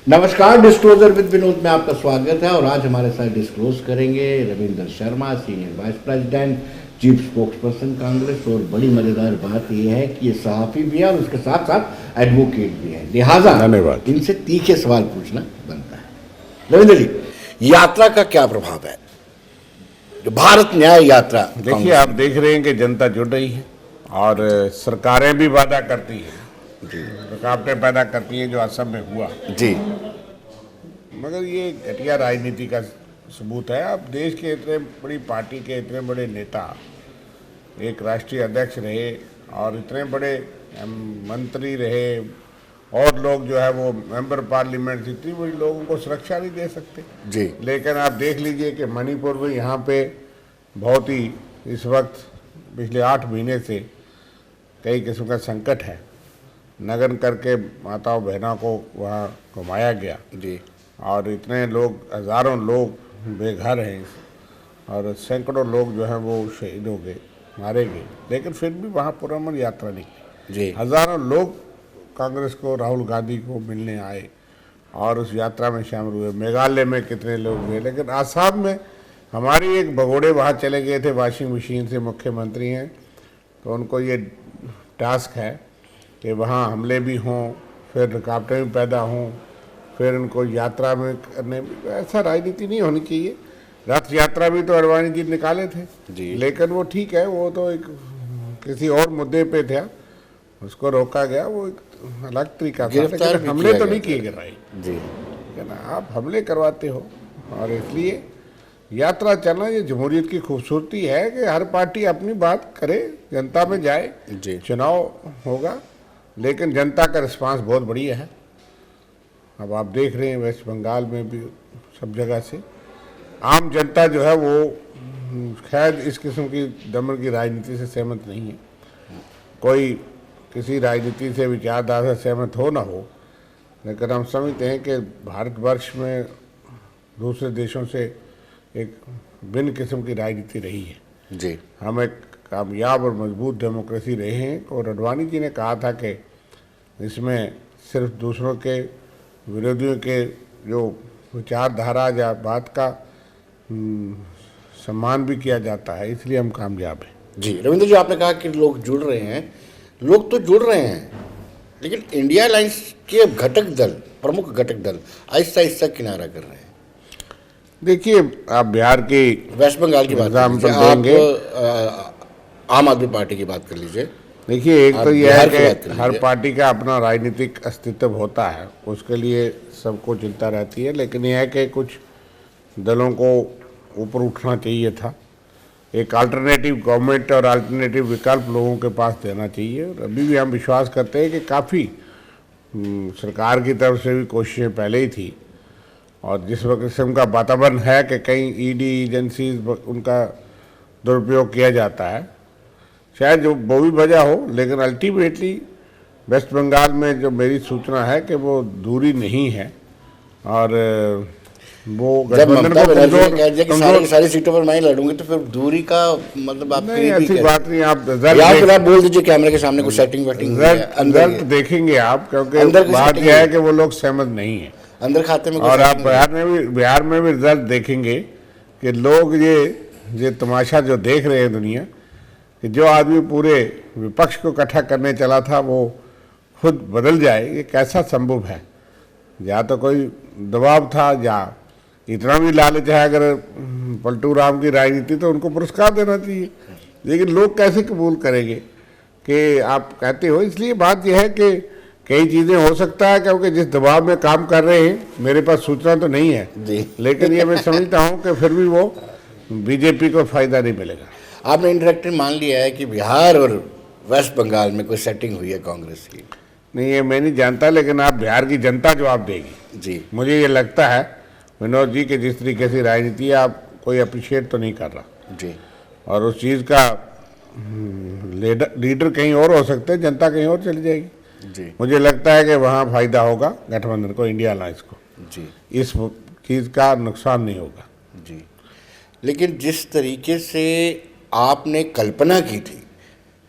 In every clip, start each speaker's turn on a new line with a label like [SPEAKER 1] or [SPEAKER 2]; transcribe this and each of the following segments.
[SPEAKER 1] नमस्कार, disclosure with Vinod में आपका स्वागत है। और आज हमारे साथ डिस्क्लोज करेंगे Ravindra Sharma, senior vice president, chief spokesperson Congress. और बड़ी मजेदार बात यह है कि ये सहाफ़ी भी है और उसके साथ साथ एडवोकेट भी है, लिहाजा
[SPEAKER 2] धन्यवाद।
[SPEAKER 1] इनसे तीखे सवाल पूछना बनता है। रविंद्र जी, यात्रा का क्या प्रभाव है, जो भारत न्याय यात्रा?
[SPEAKER 2] देखिए, आप देख रहे हैं कि जनता जुड़ रही है और सरकारें भी वादा करती हैं, रुकावटें पैदा करती हैं, जो असम में हुआ
[SPEAKER 1] जी।
[SPEAKER 2] मगर ये घटिया राजनीति का सबूत है। अब देश के इतने बड़ी पार्टी के इतने बड़े नेता एक राष्ट्रीय अध्यक्ष रहे और इतने बड़े मंत्री रहे और लोग जो है वो मेंबर पार्लियामेंट, इतनी बड़ी लोगों को सुरक्षा नहीं दे सकते
[SPEAKER 1] जी।
[SPEAKER 2] लेकिन आप देख लीजिए कि मणिपुर में यहाँ पे बहुत ही इस वक्त पिछले 8 महीने से कई किस्म का संकट है। नगन करके माताओं बहनों को वहाँ घुमाया गया
[SPEAKER 1] जी।
[SPEAKER 2] और इतने लोग, हज़ारों लोग बेघर हैं और सैकड़ों लोग जो हैं वो शहीद हो गए, मारे गए, लेकिन फिर भी वहाँ पुरअमन यात्रा निकली
[SPEAKER 1] जी।
[SPEAKER 2] हज़ारों लोग कांग्रेस को, राहुल गांधी को मिलने आए और उस यात्रा में शामिल हुए। मेघालय में कितने लोग हुए, लेकिन आसाम में हमारी एक भगोड़े वहाँ चले गए थे वॉशिंग मशीन से, मुख्यमंत्री हैं, तो उनको ये टास्क है कि वहाँ हमले भी हों, फिर रुकावटें भी पैदा हों, फिर उनको यात्रा में करने में। ऐसा राजनीति नहीं होनी चाहिए। रथ यात्रा भी तो अडवाणी जी निकाले थे
[SPEAKER 1] जी।
[SPEAKER 2] लेकिन वो ठीक है, वो तो एक किसी और मुद्दे पे था, उसको रोका गया, वो एक अलग तरीका था,
[SPEAKER 1] गिरफ्तार
[SPEAKER 2] लेकिन
[SPEAKER 1] भी
[SPEAKER 2] हमले
[SPEAKER 1] किया
[SPEAKER 2] तो
[SPEAKER 1] गया
[SPEAKER 2] नहीं
[SPEAKER 1] था।
[SPEAKER 2] किए गए भाई,
[SPEAKER 1] जी।
[SPEAKER 2] है ना। आप हमले करवाते हो और इसलिए यात्रा चलना ये जमहूरियत की खूबसूरती है कि हर पार्टी अपनी बात करे, जनता में जाए,
[SPEAKER 1] जी।
[SPEAKER 2] चुनाव होगा, लेकिन जनता का रिस्पांस बहुत बढ़िया है। अब आप देख रहे हैं वेस्ट बंगाल में भी सब जगह से आम जनता जो है वो खैर इस किस्म की दमन की राजनीति से सहमत नहीं है। कोई किसी राजनीति से, विचारधारा से सहमत हो ना हो, लेकिन हम समझते हैं कि भारतवर्ष में दूसरे देशों से एक भिन्न किस्म की राजनीति रही है।
[SPEAKER 1] जी।
[SPEAKER 2] हम एक कामयाब और मजबूत डेमोक्रेसी रहे हैं और अडवाणी जी ने कहा था कि इसमें सिर्फ दूसरों के, विरोधियों के जो विचारधारा या बात का सम्मान भी किया जाता है, इसलिए हम कामयाब हैं।
[SPEAKER 1] जी। रविंद्र जी, आपने कहा कि लोग जुड़ रहे हैं, लोग तो जुड़ रहे हैं, लेकिन इंडिया अलायंस के घटक दल, प्रमुख घटक दल आहिस्ता आहिस्ता किनारा कर रहे हैं।
[SPEAKER 2] देखिए, आप बिहार की,
[SPEAKER 1] वेस्ट बंगाल की बात कर
[SPEAKER 2] एग्जाम्पल
[SPEAKER 1] लीजिए, आप
[SPEAKER 2] देंगे।
[SPEAKER 1] आम आदमी पार्टी की बात कर लीजिए।
[SPEAKER 2] देखिए, एक
[SPEAKER 1] आप
[SPEAKER 2] तो यह
[SPEAKER 1] बिहार
[SPEAKER 2] है
[SPEAKER 1] की बात कर
[SPEAKER 2] कि हर
[SPEAKER 1] लीजिए।
[SPEAKER 2] पार्टी का अपना राजनीतिक अस्तित्व होता है, उसके लिए सबको चिंता रहती है, लेकिन यह है कि कुछ दलों को ऊपर उठना चाहिए था। एक अल्टरनेटिव गवर्नमेंट और अल्टरनेटिव विकल्प लोगों के पास देना चाहिए। और अभी भी हम विश्वास करते हैं कि काफ़ी सरकार की तरफ से भी कोशिशें पहले ही थी और जिस किस्म का वातावरण है कि कई ईडी एजेंसीज उनका दुरुपयोग किया जाता है, शायद जो वो भी वजह हो, लेकिन अल्टीमेटली वेस्ट बंगाल में जो मेरी सूचना है कि वो दूरी नहीं है और वो
[SPEAKER 1] जब
[SPEAKER 2] गठबंधन
[SPEAKER 1] ममता
[SPEAKER 2] को
[SPEAKER 1] बनर्जी ने कह दिया कि सारी सीटों पर मैं ही लड़ूंगी, तो फिर दूरी का मतलब आप
[SPEAKER 2] नहीं, ऐसी बात नहीं। आप रिजल्ट
[SPEAKER 1] या फिर आप बोल दीजिए कैमरे के सामने कुछ सेटिंग वेटिंग
[SPEAKER 2] रिजल्ट देखेंगे आप, क्योंकि बात यह है कि वो लोग सहमत नहीं है
[SPEAKER 1] अंदर खाते में।
[SPEAKER 2] और आप बिहार में भी रिजल्ट देखेंगे कि लोग ये तमाशा जो देख रहे हैं दुनिया, कि जो आदमी पूरे विपक्ष को इकट्ठा करने चला था वो खुद बदल जाए, ये कैसा संभव है? या तो कोई दबाव था या इतना भी लालच है। अगर पलटू राम की राजनीति तो उनको पुरस्कार देना चाहिए, लेकिन लोग कैसे कबूल करेंगे कि आप कहते हो। इसलिए बात यह है कि कई चीज़ें हो सकता है, क्योंकि जिस दबाव में काम कर रहे हैं, मेरे पास सूचना तो नहीं है
[SPEAKER 1] जी।
[SPEAKER 2] लेकिन ये मैं समझता हूँ कि फिर भी वो बीजेपी को फायदा नहीं मिलेगा।
[SPEAKER 1] आपने इंडायरेक्टली मान लिया है कि बिहार और वेस्ट बंगाल में कोई सेटिंग हुई है कांग्रेस की?
[SPEAKER 2] नहीं, ये मैं नहीं जानता, लेकिन आप बिहार की जनता जवाब देगी।
[SPEAKER 1] जी।
[SPEAKER 2] मुझे ये लगता है विनोद जी कि जिस तरीके से राजनीति है, आप कोई अप्रिशिएट तो नहीं कर रहा
[SPEAKER 1] जी।
[SPEAKER 2] और उस चीज़ का लीडर कहीं और हो सकते हैं, जनता कहीं और चली जाएगी।
[SPEAKER 1] जी।
[SPEAKER 2] मुझे लगता है कि वहाँ फायदा होगा गठबंधन को, इंडिया अलायंस को।
[SPEAKER 1] जी।
[SPEAKER 2] इस चीज़ का नुकसान नहीं होगा।
[SPEAKER 1] जी। लेकिन जिस तरीके से आपने कल्पना की थी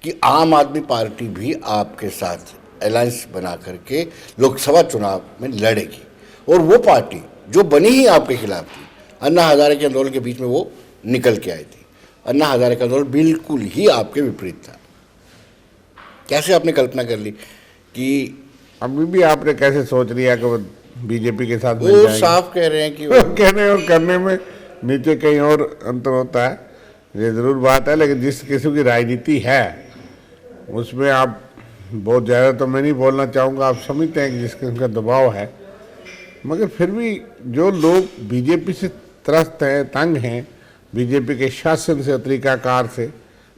[SPEAKER 1] कि आम आदमी पार्टी भी आपके साथ अलायंस बना करके लोकसभा चुनाव में लड़ेगी, और वो पार्टी जो बनी ही आपके खिलाफ थी, अन्ना हजारे के आंदोलन के बीच में वो निकल के आई थी। अन्ना हजारे का आंदोलन बिल्कुल ही आपके विपरीत था। कैसे आपने कल्पना कर ली कि
[SPEAKER 2] अभी भी आपने कैसे सोच लिया कि वो बीजेपी के साथ मिल
[SPEAKER 1] वो
[SPEAKER 2] जाएंगे?
[SPEAKER 1] साफ कह रहे हैं कि
[SPEAKER 2] कहने और करने में नीचे कहीं और अंतर होता है, ये ज़रूर बात है। लेकिन जिस किस्म की राजनीति है उसमें आप बहुत ज़्यादा तो मैं नहीं बोलना चाहूँगा, आप समझते हैं कि जिस किस्म का दबाव है, मगर फिर भी जो लोग बीजेपी से त्रस्त हैं, तंग हैं, बीजेपी के शासन से, तरीकाकार से,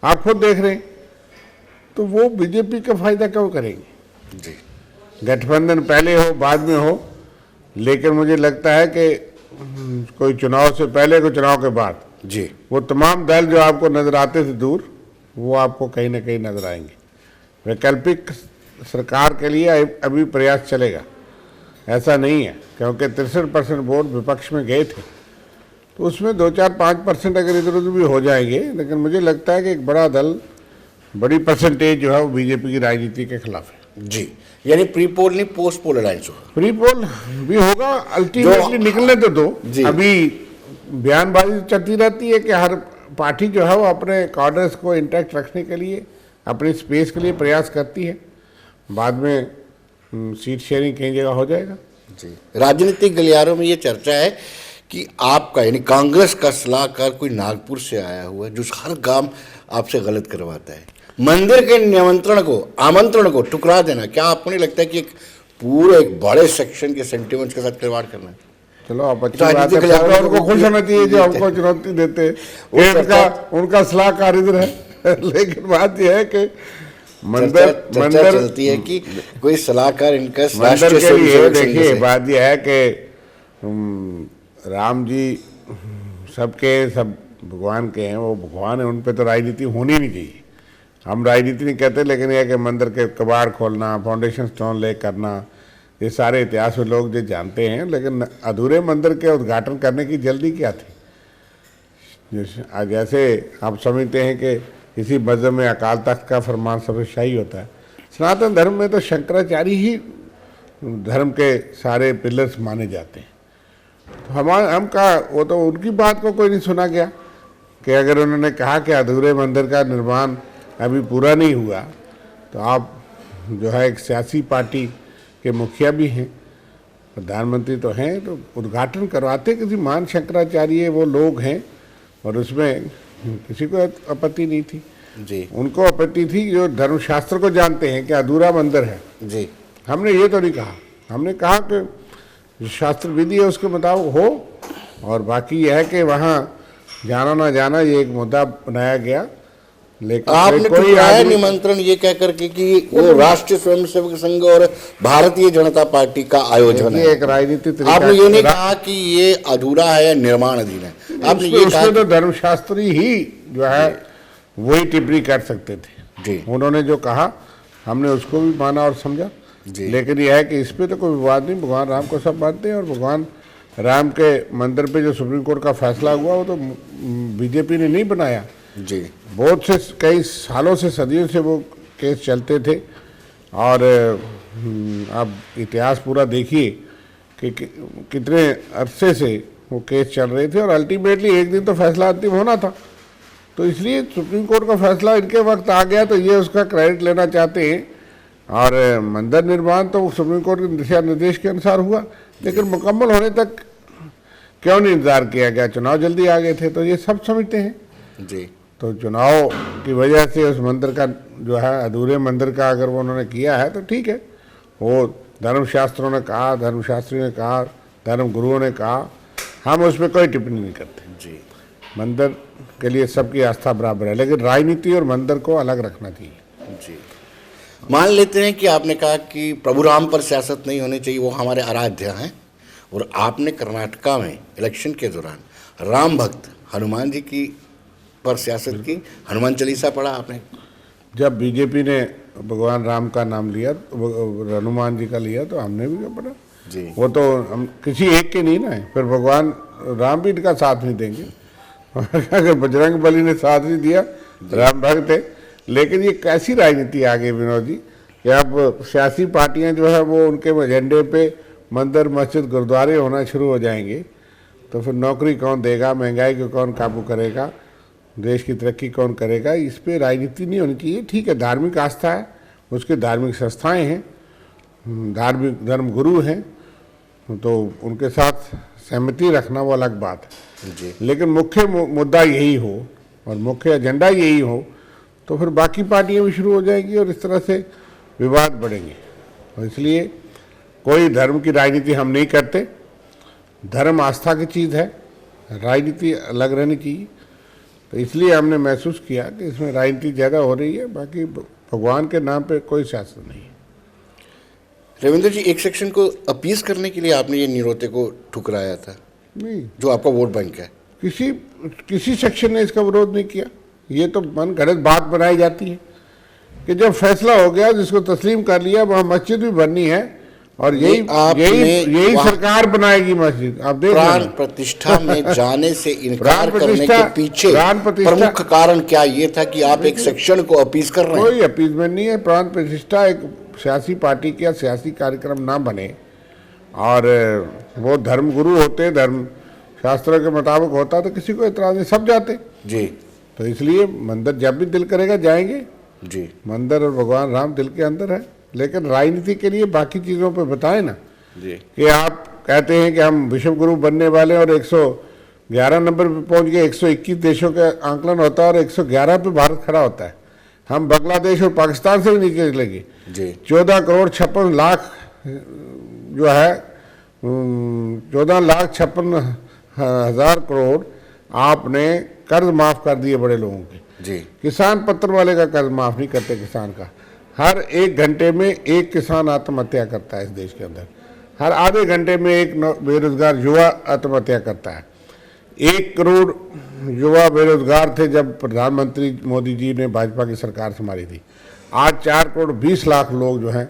[SPEAKER 2] आप खुद देख रहे हैं, तो वो बीजेपी का फायदा क्यों करेंगे?
[SPEAKER 1] जी
[SPEAKER 2] गठबंधन पहले हो बाद में हो, लेकिन मुझे लगता है कि कोई चुनाव से पहले कोई चुनाव के बाद
[SPEAKER 1] जी
[SPEAKER 2] वो तमाम दल जो आपको नजर आते थे दूर, वो आपको कहीं ना कहीं नजर आएंगे। वैकल्पिक सरकार के लिए अभी प्रयास चलेगा, ऐसा नहीं है, क्योंकि 63% वोट विपक्ष में गए थे, तो उसमें 2-4-5% अगर इधर उधर भी हो जाएंगे, लेकिन मुझे लगता है कि एक बड़ा दल, बड़ी परसेंटेज जो है वो बीजेपी की राजनीति के खिलाफ है।
[SPEAKER 1] जी, यानी प्री पोल नहीं पोस्ट पोल अलायंस होगा।
[SPEAKER 2] प्री पोल भी होगा, अल्टीमेटली निकलने तो दो। अभी बयानबाजी चलती रहती है कि हर पार्टी जो है वो अपने कॉर्डर्स को इंटैक्ट रखने के लिए, अपनी स्पेस के लिए प्रयास करती है, बाद में सीट शेयरिंग कई जगह हो जाएगा।
[SPEAKER 1] जी, राजनीतिक गलियारों में ये चर्चा है कि आपका यानी कांग्रेस का सलाहकार कोई नागपुर से आया हुआ है जो हर काम आपसे गलत करवाता है। मंदिर के आमंत्रण को ठुकरा देना, क्या आपको नहीं लगता है कि एक बड़े सेक्शन के सेंटिमेंट्स के साथ खिलवाड़ करना है?
[SPEAKER 2] चलो आप अच्छी बात है, उनको खुश होना चाहिए जो हमको चुनौती देते हैं, उनका सलाहकार इधर है। लेकिन बात यह है कि मंदिर
[SPEAKER 1] चलती है कि कोई सलाहकार इनका
[SPEAKER 2] मंदिर के लिए, देखिए बात यह है कि राम जी सबके सब भगवान के हैं, वो भगवान है, उन पे तो राजनीति होनी नहीं चाहिए। हम राजनीति नहीं कहते, लेकिन यह कि मंदिर के कबाड़ खोलना, फाउंडेशन स्टोन ले करना, ये सारे इतिहास में लोग जो जानते हैं, लेकिन अधूरे मंदिर के उद्घाटन करने की जल्दी क्या थी? जैसे आप समझते हैं कि किसी मज़हब में अकाल तख्त का फरमान सबसे शाही होता है, सनातन धर्म में तो शंकराचार्य ही धर्म के सारे पिलर्स माने जाते हैं। तो वो तो उनकी बात को कोई नहीं सुना गया कि अगर उन्होंने कहा कि अधूरे मंदिर का निर्माण अभी पूरा नहीं हुआ, तो आप जो है एक सियासी पार्टी के मुखिया भी हैं, प्रधानमंत्री तो हैं, तो उद्घाटन करवाते किसी महान शंकराचार्य वो लोग हैं, और उसमें किसी को आपत्ति नहीं थी।
[SPEAKER 1] जी,
[SPEAKER 2] उनको आपत्ति थी जो धर्मशास्त्र को जानते हैं कि अधूरा मंदिर है।
[SPEAKER 1] जी,
[SPEAKER 2] हमने ये तो नहीं कहा, हमने कहा कि जो शास्त्र विधि है उसके मुताबिक हो, और बाकी यह है कि वहाँ जाना ना जाना ये एक मुद्दा बनाया गया। लेकिन
[SPEAKER 1] आपने ठुकराया निमंत्रण ये कह करके कि वो राष्ट्रीय स्वयंसेवक संघ और भारतीय जनता पार्टी का आयोजन है,
[SPEAKER 2] एक राजनीतिक।
[SPEAKER 1] आपने ये नहीं कहा कि ये अधूरा है या निर्माणाधीन है, आपने ये कहा
[SPEAKER 2] तो धर्मशास्त्री ही जो है वही टिप्पणी कर सकते थे।
[SPEAKER 1] जी,
[SPEAKER 2] उन्होंने जो कहा हमने उसको भी माना और समझा। लेकिन यह है कि इस पे तो कोई विवाद नहीं, भगवान राम को सब मानते हैं, और भगवान राम के मंदिर पे जो सुप्रीम कोर्ट का फैसला हुआ वो तो बीजेपी ने नहीं बनाया।
[SPEAKER 1] जी,
[SPEAKER 2] बहुत से कई सालों से, सदियों से वो केस चलते थे, और आप इतिहास पूरा देखिए कि कितने अरसे से वो केस चल रहे थे, और अल्टीमेटली एक दिन तो फैसला अंतिम होना था। तो इसलिए सुप्रीम कोर्ट का फैसला इनके वक्त आ गया, तो ये उसका क्रेडिट लेना चाहते हैं। और मंदिर निर्माण तो सुप्रीम कोर्ट के दिशा निर्देश के अनुसार हुआ, लेकिन मुकम्मल होने तक क्यों नहीं इंतजार किया गया? चुनाव जल्दी आ गए थे, तो ये सब समझते हैं।
[SPEAKER 1] जी,
[SPEAKER 2] तो चुनाव की वजह से उस मंदिर का जो है अधूरे मंदिर का अगर वो उन्होंने किया है तो ठीक है, वो धर्मशास्त्रों ने कहा, धर्मशास्त्रियों ने कहा, धर्म गुरुओं ने कहा, हम उसमें कोई टिप्पणी नहीं करते।
[SPEAKER 1] जी,
[SPEAKER 2] मंदिर के लिए सबकी आस्था बराबर है, लेकिन राजनीति और मंदिर को अलग रखना चाहिए।
[SPEAKER 1] जी, मान लेते हैं कि आपने कहा कि प्रभु राम पर सियासत नहीं होनी चाहिए, वो हमारे आराध्य हैं, और आपने कर्नाटका में इलेक्शन के दौरान राम भक्त हनुमान जी की पर सियासत की, हनुमान चालीसा पढ़ा आपने?
[SPEAKER 2] जब बीजेपी ने भगवान राम का नाम लिया, हनुमान जी का लिया, तो हमने भी पढ़ा।
[SPEAKER 1] जी,
[SPEAKER 2] वो तो हम किसी एक के नहीं ना है, फिर भगवान राम भी इनका साथ नहीं देंगे। अगर बजरंग बली ने साथ नहीं दिया, राम भक्त थे। लेकिन ये कैसी राजनीति आ गई विनोद जी कि अब सियासी पार्टियां जो है वो उनके एजेंडे पे मंदिर मस्जिद गुरुद्वारे होना शुरू हो जाएंगे तो फिर नौकरी कौन देगा, महंगाई को कौन काबू करेगा, देश की तरक्की कौन करेगा? इस पे राजनीति नहीं होनी चाहिए। ठीक है, धार्मिक आस्था है, उसके धार्मिक संस्थाएं हैं, धार्मिक धर्म गुरु हैं, तो उनके साथ सहमति रखना वो अलग बात है जी। लेकिन मुख्य मुद्दा यही हो और मुख्य एजेंडा यही हो तो फिर बाकी पार्टियां भी शुरू हो जाएंगी और इस तरह से विवाद बढ़ेंगे। और इसलिए कोई धर्म की राजनीति हम नहीं करते। धर्म आस्था की चीज़ है, राजनीति अलग रहनी चाहिए। तो इसलिए हमने महसूस किया कि इसमें राजनीति ज़्यादा हो रही है, बाकी भगवान के नाम पे कोई सियासत नहीं है।
[SPEAKER 1] रविंद्र जी, एक सेक्शन को अपीस करने के लिए आपने ये निरोते को ठुकराया था?
[SPEAKER 2] नहीं,
[SPEAKER 1] जो आपका वोट बैंक है।
[SPEAKER 2] किसी सेक्शन ने इसका विरोध नहीं किया। ये तो मन गलत बात बनाई जाती है कि जब फैसला हो गया, जिसको तस्लीम कर लिया, वहाँ मस्जिद भी बननी है और यही सरकार बनाएगी मस्जिद। आप देख
[SPEAKER 1] प्राण प्रतिष्ठा में जाने से इनकार करने के पीछे प्रमुख कारण क्या ये था कि आप एक सेक्शन को अपीस कर रहे हैं?
[SPEAKER 2] कोई अपीसमेंट नहीं है। प्राण प्रतिष्ठा एक सियासी पार्टी का सियासी कार्यक्रम ना बने और वो धर्म गुरु होते, धर्म शास्त्रों के मुताबिक होता तो किसी को इतराज नहीं, सब जाते
[SPEAKER 1] जी।
[SPEAKER 2] तो इसलिए मंदिर जब भी दिल करेगा जाएंगे
[SPEAKER 1] जी।
[SPEAKER 2] मंदिर और भगवान राम दिल के अंदर है। लेकिन राजनीति के लिए बाकी चीज़ों पे बताएं ना
[SPEAKER 1] जी।
[SPEAKER 2] कि आप कहते हैं कि हम विश्व गुरु बनने वाले और 111 नंबर पे पहुंच गए। 121 देशों का आंकलन होता है और 111 पे भारत खड़ा होता है। हम बांग्लादेश और पाकिस्तान से भी नीचे चलेंगे
[SPEAKER 1] जी।
[SPEAKER 2] 14 करोड़ 56 लाख जो है 14,56,000 करोड़ आपने कर्ज माफ कर दिए बड़े लोगों के जी। किसान पत्र वाले का कर्ज माफ नहीं करते किसान का। हर 1 घंटे में एक किसान आत्महत्या करता है इस देश के अंदर। हर आधे घंटे में एक बेरोजगार युवा आत्महत्या करता है। 1 करोड़ युवा बेरोजगार थे जब प्रधानमंत्री मोदी जी ने भाजपा की सरकार संभाली थी। आज 4 करोड़ 20 लाख लोग जो हैं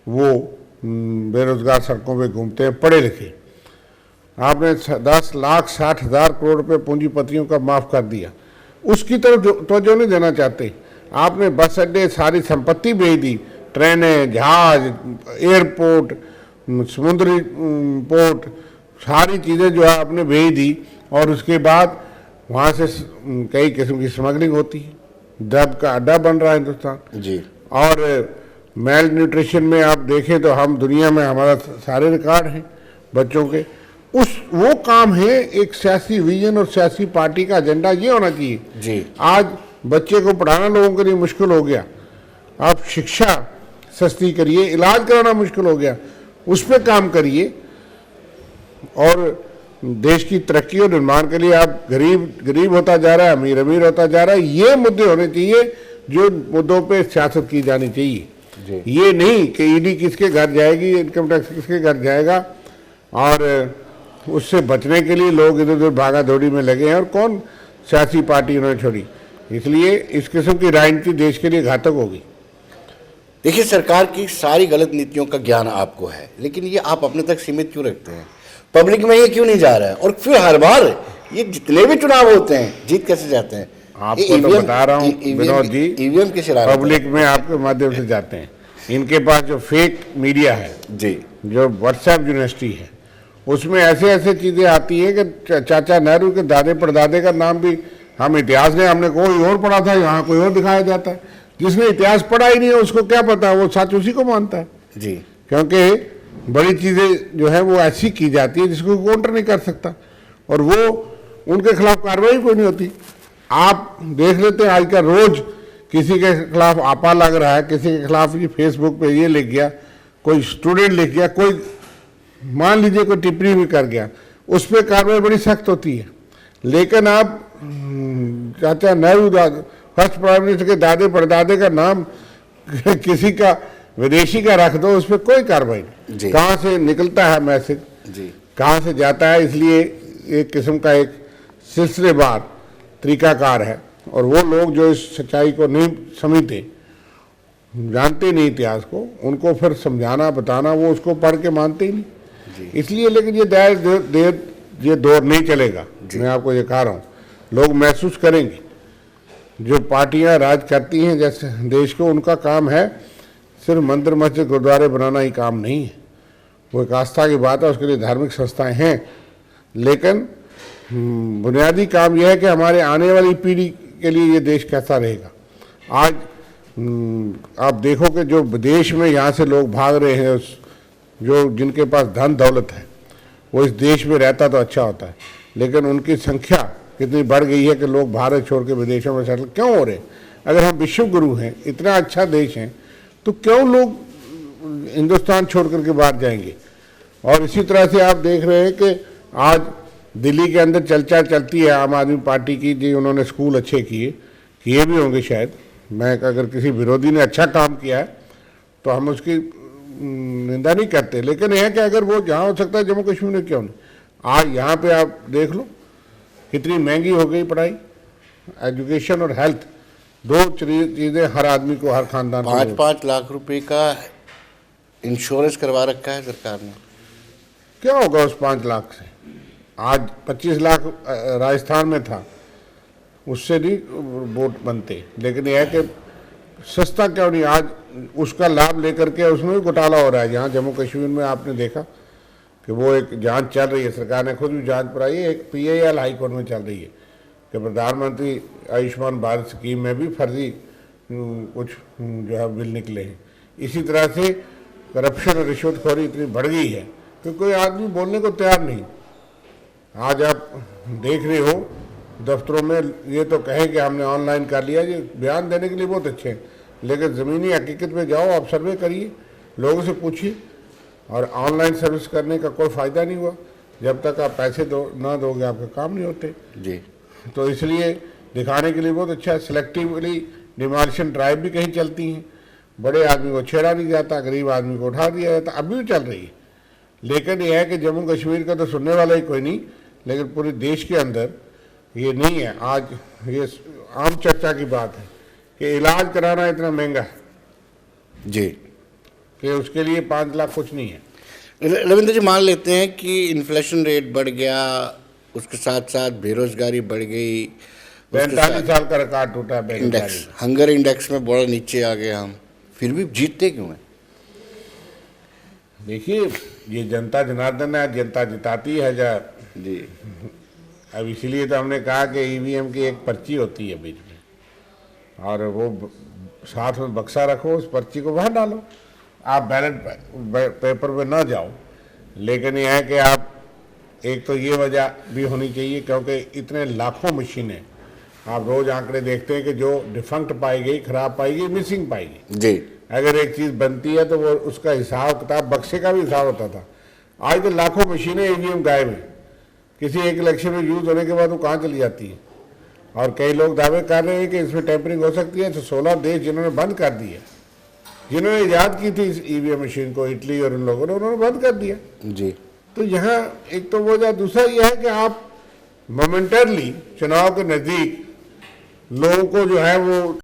[SPEAKER 2] वो बेरोजगार सड़कों पे घूमते हैं, पढ़े लिखे। आपने 10,60,000 करोड़ रुपये पूंजीपतियों का माफ कर दिया, उसकी तरफ तवज्जो नहीं देना चाहते। आपने बस अड्डे सारी संपत्ति बेच दी, ट्रेनें, जहाज, एयरपोर्ट, समुद्री पोर्ट, सारी चीज़ें जो है आपने भेज दी और उसके बाद वहाँ से कई किस्म की स्मगलिंग होती है। ड्रग का अड्डा बन रहा है हिंदुस्तान
[SPEAKER 1] जी।
[SPEAKER 2] और मेल न्यूट्रिशन में आप देखें तो हम दुनिया में हमारा सारे रिकॉर्ड हैं बच्चों के। वो काम है एक सियासी विजन और सियासी पार्टी का एजेंडा ये होना चाहिए
[SPEAKER 1] जी।
[SPEAKER 2] आज बच्चे को पढ़ाना लोगों के लिए मुश्किल हो गया, आप शिक्षा सस्ती करिए, इलाज कराना मुश्किल हो गया, उस पर काम करिए और देश की तरक्की और निर्माण के लिए आप गरीब होता जा रहा है, अमीर होता जा रहा है। ये मुद्दे होने चाहिए जो मुद्दों पे सियासत की जानी चाहिए। ये नहीं कि ईडी किसके घर जाएगी, इनकम टैक्स किसके घर जाएगा और उससे बचने के लिए लोग इधर उधर भागा दौड़ी में लगे हैं और कौन सियासी पार्टी उन्होंने छोड़ी। इसलिए इस किस्म की राजनीति देश के लिए घातक होगी।
[SPEAKER 1] देखिए, सरकार की सारी गलत नीतियों का ज्ञान आपको है, लेकिन ये आप अपने तक सीमित क्यों रखते हैं? पब्लिक में ये क्यों नहीं जा रहा है? और फिर हर बार ये जितने भी चुनाव होते हैं जीत कैसे जाते हैं?
[SPEAKER 2] आपको तो बता रहा हूँ विनोद जी,
[SPEAKER 1] ईवीएम की शरारत
[SPEAKER 2] पब्लिक में आपके माध्यम से जाते हैं। इनके पास जो फेक मीडिया है
[SPEAKER 1] जी,
[SPEAKER 2] जो व्हाट्सएप यूनिवर्सिटी है, उसमें ऐसे चीज़ें आती हैं कि चाचा नेहरू के दादे परदादे का नाम भी हम इतिहास में हमने कोई और पढ़ा था, यहाँ कोई और दिखाया जाता है। जिसने इतिहास पढ़ा ही नहीं है उसको क्या पता, वो सच उसी को मानता है
[SPEAKER 1] जी।
[SPEAKER 2] क्योंकि बड़ी चीज़ें जो है वो ऐसी की जाती है जिसको काउंटर नहीं कर सकता और वो उनके खिलाफ कार्रवाई कोई नहीं होती। आप देख लेते हैं आज का रोज किसी के खिलाफ आपा लग रहा है, किसी के खिलाफ ये फेसबुक पे ये लिख गया, कोई स्टूडेंट लिख गया, कोई मान लीजिए कोई टिप्पणी भी कर गया, उस पर कार्रवाई बड़ी सख्त होती है। लेकिन आप चाचा नेहरू फर्स्ट प्राइम मिनिस्टर के दादे परदादे का नाम किसी का विदेशी का रख दो, उस पर कोई कार्रवाई नहीं। कहाँ से निकलता है मैसेज, कहाँ से जाता है, इसलिए एक किस्म का एक सिलसिलेवार तरीकाकार है। और वो लोग जो इस सच्चाई को नहीं समझते, जानते नहीं इतिहास को, उनको फिर समझाना बताना, वो उसको पढ़ के मानते ही नहीं। इसलिए लेकिन ये दौर नहीं चलेगा। मैं आपको ये कह रहा हूँ, लोग महसूस करेंगे जो पार्टियां राज करती हैं जैसे देश को, उनका काम है सिर्फ मंदिर मस्जिद गुरुद्वारे बनाना ही काम नहीं है। वो एक आस्था की बात है, उसके लिए धार्मिक संस्थाएं हैं, लेकिन बुनियादी काम यह है कि हमारे आने वाली पीढ़ी के लिए ये देश कैसा रहेगा। आज आप देखो कि जो विदेश में यहाँ से लोग भाग रहे हैं, जो जिनके पास धन दौलत है, वो इस देश में रहता तो अच्छा होता है, लेकिन उनकी संख्या कितनी बढ़ गई है कि लोग भारत छोड़ के विदेशों में सेटल क्यों हो रहे हैं। अगर हम विश्व गुरु हैं, इतना अच्छा देश हैं, तो क्यों लोग हिंदुस्तान छोड़ करके बाहर जाएंगे। और इसी तरह से आप देख रहे हैं कि आज दिल्ली के अंदर चर्चा चलती है आम आदमी पार्टी की, जी उन्होंने स्कूल अच्छे किए भी होंगे शायद। मैं अगर किसी विरोधी ने अच्छा काम किया है तो हम उसकी निंदा नहीं करते, लेकिन यह है कि अगर वो जहाँ हो सकता है जम्मू कश्मीर में क्यों नहीं। आज यहाँ पे आप देख लो कितनी महंगी हो गई पढ़ाई, एजुकेशन और हेल्थ, दो चीज़ें हर आदमी को, हर खानदान को।
[SPEAKER 1] 5-5 लाख रुपए का इंश्योरेंस करवा रखा है सरकार ने।
[SPEAKER 2] क्या होगा उस 5 लाख से? आज 25 लाख राजस्थान में था, उससे नहीं वोट बनते, लेकिन यह है कि सस्ता क्यों नहीं। आज उसका लाभ लेकर के उसमें भी घोटाला हो रहा है। यहाँ जम्मू कश्मीर में आपने देखा कि वो एक जांच चल रही है, सरकार ने खुद भी जांच कराई है, एक PIL हाई कोर्ट में चल रही है कि प्रधानमंत्री आयुष्मान भारत स्कीम में भी फर्जी कुछ जो है बिल निकले हैं। इसी तरह से करप्शन और रिश्वतखोरी इतनी बढ़ गई है कि कोई आदमी बोलने को तैयार नहीं। आज आप देख रहे हो दफ्तरों में ये तो कहें कि हमने ऑनलाइन कर लिया, ये बयान देने के लिए बहुत अच्छे हैं, लेकिन ज़मीनी हकीकत में जाओ, आप सर्वे करिए, लोगों से पूछिए। और ऑनलाइन सर्विस करने का कोई फ़ायदा नहीं हुआ, जब तक आप पैसे ना दोगे आपके काम नहीं होते
[SPEAKER 1] जी।
[SPEAKER 2] तो इसलिए दिखाने के लिए बहुत अच्छा है। सिलेक्टिवली डिमोलिशन ड्राइव भी कहीं चलती हैं, बड़े आदमी को छेड़ा नहीं जाता, गरीब आदमी को उठा दिया जाता, अभी भी चल रही है। लेकिन यह है कि जम्मू कश्मीर का तो सुनने वाला ही कोई नहीं, लेकिन पूरे देश के अंदर ये नहीं है। आज ये आम चर्चा की बात है कि इलाज कराना इतना महंगा है
[SPEAKER 1] जी
[SPEAKER 2] कि उसके लिए 5 लाख कुछ नहीं है।
[SPEAKER 1] रविंद्र जी, मान लेते हैं कि इन्फ्लेशन रेट बढ़ गया, उसके साथ साथ बेरोजगारी बढ़ गई,
[SPEAKER 2] 45 साल का रिकॉर्ड टूटा है
[SPEAKER 1] इंडेक्स, हंगर इंडेक्स में बड़ा नीचे आ गए हम, फिर भी जीतते क्यों हैं?
[SPEAKER 2] देखिए, ये जनता जनार्दन है, जनता जिताती है जा
[SPEAKER 1] जी।
[SPEAKER 2] अब इसीलिए तो हमने कहा कि EVM की एक पर्ची होती है बीच में, और वो साथ में बक्सा रखो, उस पर्ची को बाहर डालो, आप बैलेट पेपर पे ना जाओ। लेकिन यह है कि आप, एक तो ये वजह भी होनी चाहिए क्योंकि इतने लाखों मशीनें, आप रोज आंकड़े देखते हैं कि जो डिफंक्ट पाई गई, खराब पाई गई, मिसिंग पाई गई
[SPEAKER 1] जी।
[SPEAKER 2] अगर एक चीज़ बनती है तो वो उसका हिसाब किताब, बक्से का भी हिसाब होता था। आज तो लाखों मशीनें EVM गायब हैं, किसी एक इलेक्शन में यूज होने के बाद वो कहाँ चली जाती है। और कई लोग दावे कर रहे हैं कि इसमें टेम्परिंग हो सकती है। तो 16 देश जिन्होंने बंद कर दी है, जिन्होंने ईजाद की थी इस EVM मशीन को, इटली और उन लोगों ने, उन्होंने बंद कर दिया
[SPEAKER 1] जी।
[SPEAKER 2] तो यहाँ एक तो वजह, दूसरा यह है कि आप मोमेंटरली चुनाव के नज़दीक लोगों को जो है वो